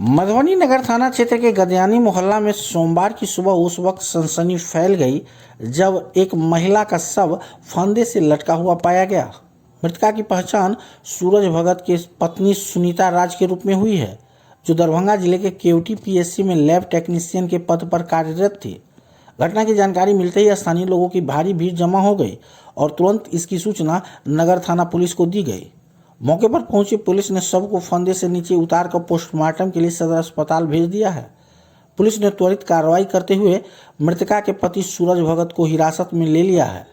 मधुबनी नगर थाना क्षेत्र के गदयानी मोहल्ला में सोमवार की सुबह उस वक्त सनसनी फैल गई जब एक महिला का शव फंदे से लटका हुआ पाया गया। मृतका की पहचान सूरज भगत की पत्नी सुनीता राज के रूप में हुई है, जो दरभंगा जिले के केवटी पीएससी में लैब टेक्नीशियन के पद पर कार्यरत थी। घटना की जानकारी मिलते ही स्थानीय लोगों की भारी भीड़ जमा हो गई और तुरंत इसकी सूचना नगर थाना पुलिस को दी गई। मौके पर पहुंची पुलिस ने शव को फंदे से नीचे उतारकर पोस्टमार्टम के लिए सदर अस्पताल भेज दिया है। पुलिस ने त्वरित कार्रवाई करते हुए मृतका के पति सूरज भगत को हिरासत में ले लिया है।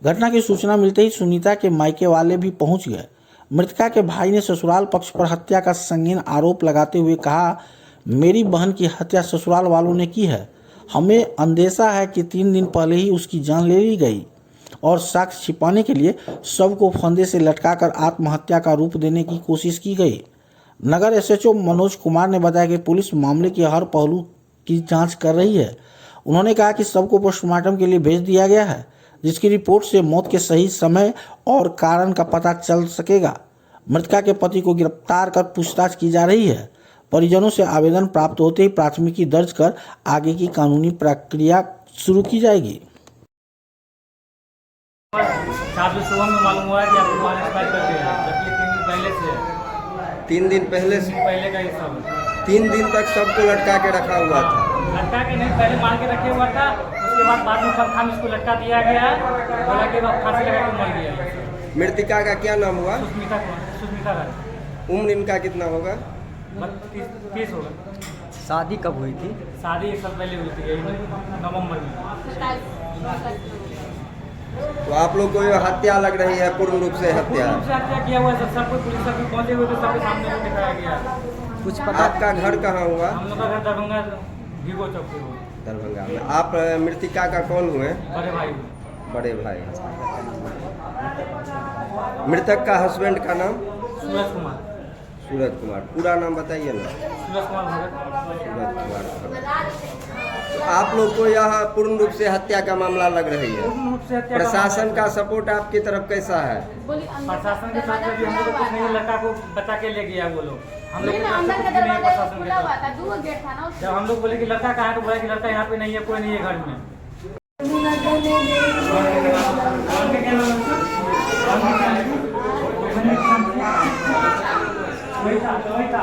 घटना की सूचना मिलते ही सुनीता के मायके वाले भी पहुंच गए। मृतका के भाई ने ससुराल पक्ष पर हत्या का संगीन आरोप लगाते हुए कहा, मेरी बहन की हत्या ससुराल वालों ने की है। हमें अंदेशा है कि 3 दिन पहले ही उसकी जान ले ली गई और साक्ष्य छिपाने के लिए शव को फंदे से लटकाकर आत्महत्या का रूप देने की कोशिश की गई। नगर एसएचओ मनोज कुमार ने बताया कि पुलिस मामले के हर पहलू की जांच कर रही है। उन्होंने कहा कि शव को पोस्टमार्टम के लिए भेज दिया गया है, जिसकी रिपोर्ट से मौत के सही समय और कारण का पता चल सकेगा। मृतका के पति को गिरफ्तार कर पूछताछ की जा रही है। परिजनों से आवेदन प्राप्त होते ही प्राथमिकी दर्ज कर आगे की कानूनी प्रक्रिया शुरू की जाएगी। आज सुबह में मालूम हुआ कि आपको मोबाइल एक्सपायर कर दिया, जबकि 3 दिन पहले से 3 दिन पहले से पहले का ये सब 3 दिन तक सबको लटका के रखा हुआ था। लटका के नहीं, पहले मार के रखे हुआ था, उसके बाद में पंखा में इसको लटका दिया गया, बोला कि अब फांसी लगा के मर गया। मृतिका का क्या नाम हुआ? सुष्मिता राज। उम्र इनका कितना होगा? 30 होगा। शादी कब हुई थी? शादी 1 साल पहले हुई थी, नवंबर में। तो आप लोग को ये हत्या लग रही है, पूर्ण रूप से हत्या? हत्या किया हुआ है, सब कोई पुलिस सब पहुंचे हुए थे, सबके सामने वो दिखाया गया। कुछ पता? आपका घर कहाँ हुआ? हम लोग का घर दरभंगा वीवो चौक पे हुआ। दरभंगा में। आप मृतिका का कौन हुए? बड़े भाई। बड़े भाई। मृतक का हस्बैंड का नाम? सूरज कुमार। सूरज कुमार। पूरा नाम बताइए ना। सूरज कुमार भगत। सूरज कुमार। तो आप लोग को यह पूर्ण रूप से हत्या का मामला लग रही है। पूर्ण रूप से हत्या का प्रशासन का सपोर्ट आपकी तरफ कैसा है? प्रशासन के साथ भी हम लोग को कुछ नहीं, लड़का को बचा के ले गया वो लोग। हम लोग प्रशासन के साथ जब हम लोग बोले कि लड़का कहाँ है, तो बोला कि लड़का यहाँ पे नहीं है, कोई नहीं है घर में। वही था